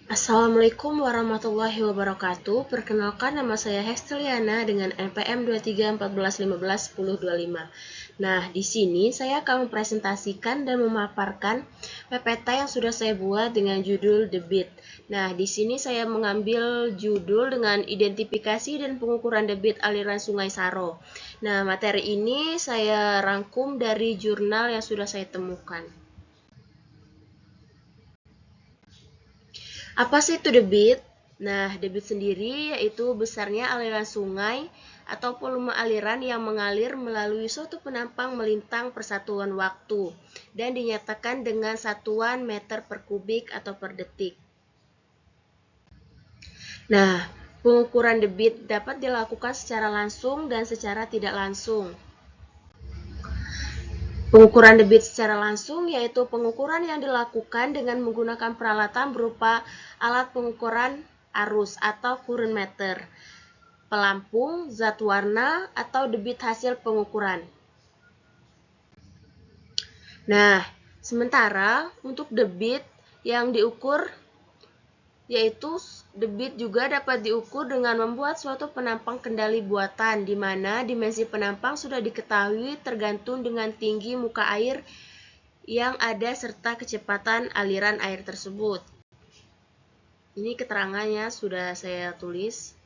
Assalamualaikum warahmatullahi wabarakatuh. Perkenalkan, nama saya Hesteliana dengan NPM 2314151025. Nah, di sini saya akan mempresentasikan dan memaparkan PPT yang sudah saya buat dengan judul debit. Nah, di sini saya mengambil judul dengan identifikasi dan pengukuran debit aliran Sungai Saro. Nah, materi ini saya rangkum dari jurnal yang sudah saya temukan. Apa sih itu debit? Nah, debit sendiri yaitu besarnya aliran sungai atau volume aliran yang mengalir melalui suatu penampang melintang persatuan waktu dan dinyatakan dengan satuan meter per kubik atau per detik. Nah, pengukuran debit dapat dilakukan secara langsung dan secara tidak langsung. Pengukuran debit secara langsung yaitu pengukuran yang dilakukan dengan menggunakan peralatan berupa alat pengukuran arus atau current meter, pelampung, zat warna, atau debit hasil pengukuran. Nah, sementara untuk debit yang diukur yaitu debit juga dapat diukur dengan membuat suatu penampang kendali buatan di mana dimensi penampang sudah diketahui tergantung dengan tinggi muka air yang ada serta kecepatan aliran air tersebut. Ini keterangannya sudah saya tulis.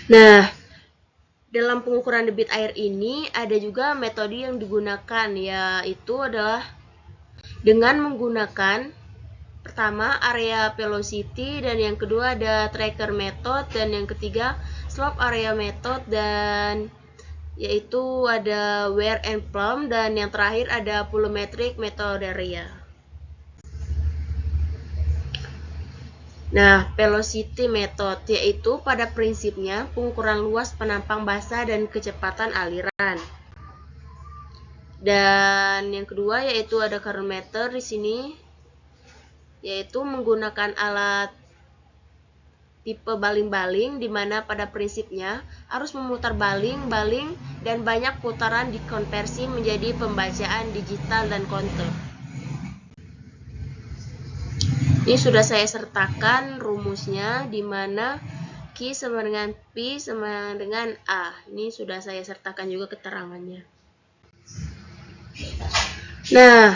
Nah, dalam pengukuran debit air ini ada juga metode yang digunakan, yaitu adalah dengan menggunakan pertama area velocity, dan yang kedua ada tracker method, dan yang ketiga slope area method, dan yaitu ada wear and plumb, dan yang terakhir ada volumetric method area. Nah, velocity method yaitu pada prinsipnya pengukuran luas penampang basah dan kecepatan aliran. Dan yang kedua yaitu ada current meter di sini, yaitu menggunakan alat tipe baling-baling di mana pada prinsipnya harus memutar baling dan banyak putaran dikonversi menjadi pembacaan digital dan counter. Ini sudah saya sertakan rumusnya di mana Q sama dengan P sama dengan A. Ini sudah saya sertakan juga keterangannya. Nah,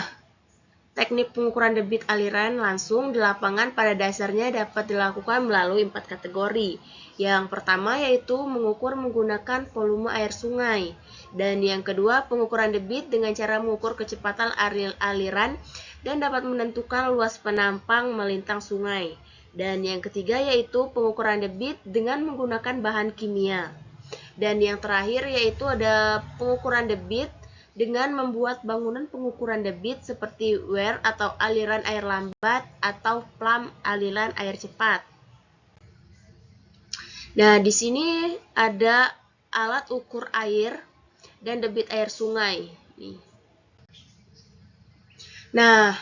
teknik pengukuran debit aliran langsung di lapangan pada dasarnya dapat dilakukan melalui 4 kategori. Yang pertama yaitu mengukur menggunakan volume air sungai. Dan yang kedua pengukuran debit dengan cara mengukur kecepatan aliran dan dapat menentukan luas penampang melintang sungai. Dan yang ketiga yaitu pengukuran debit dengan menggunakan bahan kimia. Dan yang terakhir yaitu ada pengukuran debit dengan membuat bangunan pengukuran debit seperti weir atau aliran air lambat atau plumb aliran air cepat. Nah, di sini ada alat ukur air dan debit air sungai. Nah,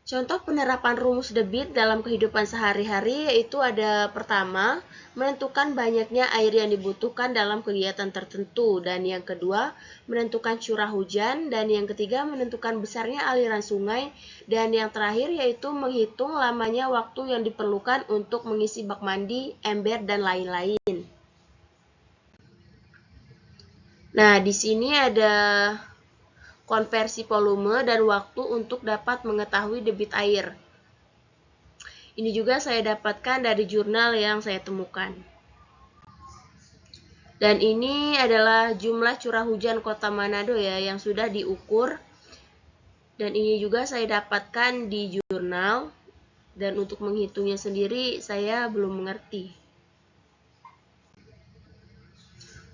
contoh penerapan rumus debit dalam kehidupan sehari-hari yaitu ada pertama, menentukan banyaknya air yang dibutuhkan dalam kegiatan tertentu, dan yang kedua, menentukan curah hujan, dan yang ketiga, menentukan besarnya aliran sungai, dan yang terakhir yaitu menghitung lamanya waktu yang diperlukan untuk mengisi bak mandi, ember, dan lain-lain. Nah, di sini ada konversi volume dan waktu untuk dapat mengetahui debit air. Ini juga saya dapatkan dari jurnal yang saya temukan. Dan ini adalah jumlah curah hujan Kota Manado yang sudah diukur. Dan ini juga saya dapatkan di jurnal. Dan untuk menghitungnya sendiri saya belum mengerti.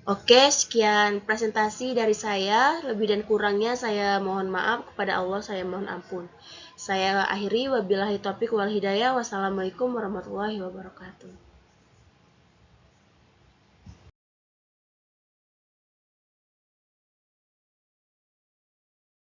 Oke, sekian presentasi dari saya. Lebih dan kurangnya saya mohon maaf, kepada Allah saya mohon ampun. Saya akhiri, wabillahi taufiq wal hidayah. Wassalamualaikum warahmatullahi wabarakatuh.